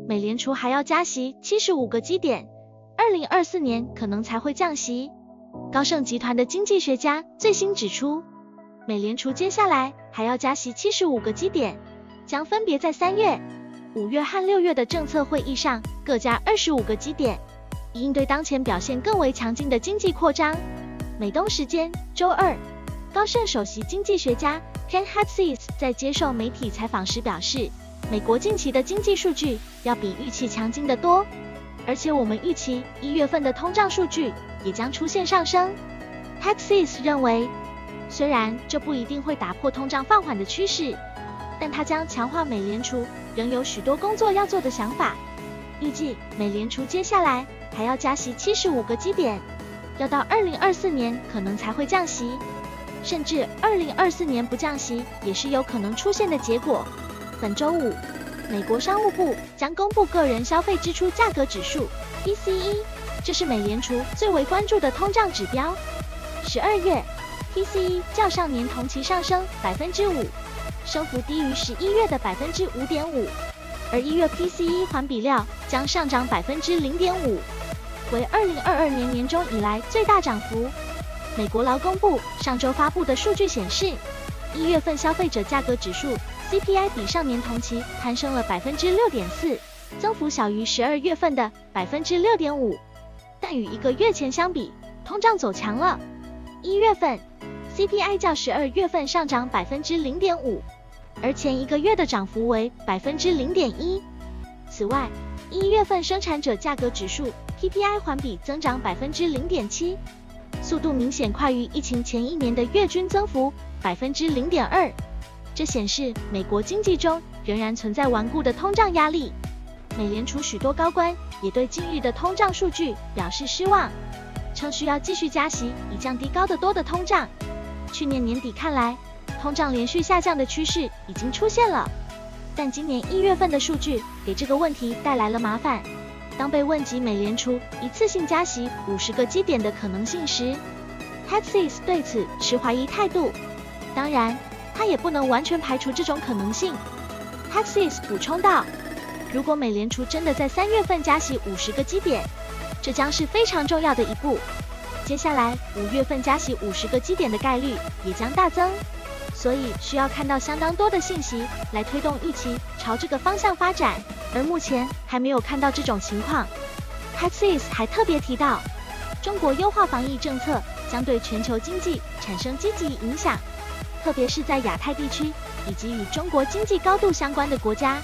美联储还要加息75个基点，2024年可能才会降息。高盛集团的经济学家最新指出，美联储接下来还要加息75个基点，将分别在3月、5月和6月的政策会议上各加25个基点，以应对当前表现更为强劲的经济扩张。美东时间周二，高盛首席经济学家 Ken Hatzius 在接受媒体采访时表示，美国近期的经济数据要比预期强劲得多，而且我们预期1月份的通胀数据也将出现上升。Hatzius 认为，虽然这不一定会打破通胀放缓的趋势，但它将强化美联储仍有许多工作要做的想法。预计美联储接下来还要加息75个基点，要到2024年可能才会降息，甚至2024年不降息也是有可能出现的结果。本周五，美国商务部将公布个人消费支出价格指数 PCE， 这是美联储最为关注的通胀指标。12月 PCE 较上年同期上升 5%， 升幅低于11月的 5.5%， 而1月 PCE 环比料将上涨 0.5%， 为2022年年中以来最大涨幅。美国劳工部上周发布的数据显示，1月份消费者价格指数 CPI 比上年同期攀升了 6.4%， 增幅小于12月份的 6.5%， 但与1个月前相比，通胀走强了。1月份 CPI 较12月份上涨 0.5%， 而前1个月的涨幅为 0.1%。此外，1月份生产者价格指数 PPI 环比增长 0.7%， 速度明显快于疫情前1年的月均增幅 0.2%。这显示美国经济中仍然存在顽固的通胀压力。美联储许多高官也对近日的通胀数据表示失望，称需要继续加息以降低高得多的通胀。去年年底看来，通胀连续下降的趋势已经出现了，但今年1月份的数据给这个问题带来了麻烦。当被问及美联储一次性加息50个基点的可能性时， Hatzius 对此持怀疑态度。当然，他也不能完全排除这种可能性。Hatzius 补充道，如果美联储真的在3月份加息50个基点，这将是非常重要的一步。接下来5月份加息50个基点的概率也将大增，所以需要看到相当多的信息来推动预期朝这个方向发展，而目前还没有看到这种情况。Hatzius 还特别提到，中国优化防疫政策将对全球经济产生积极影响，特别是在亚太地区以及与中国经济高度相关的国家。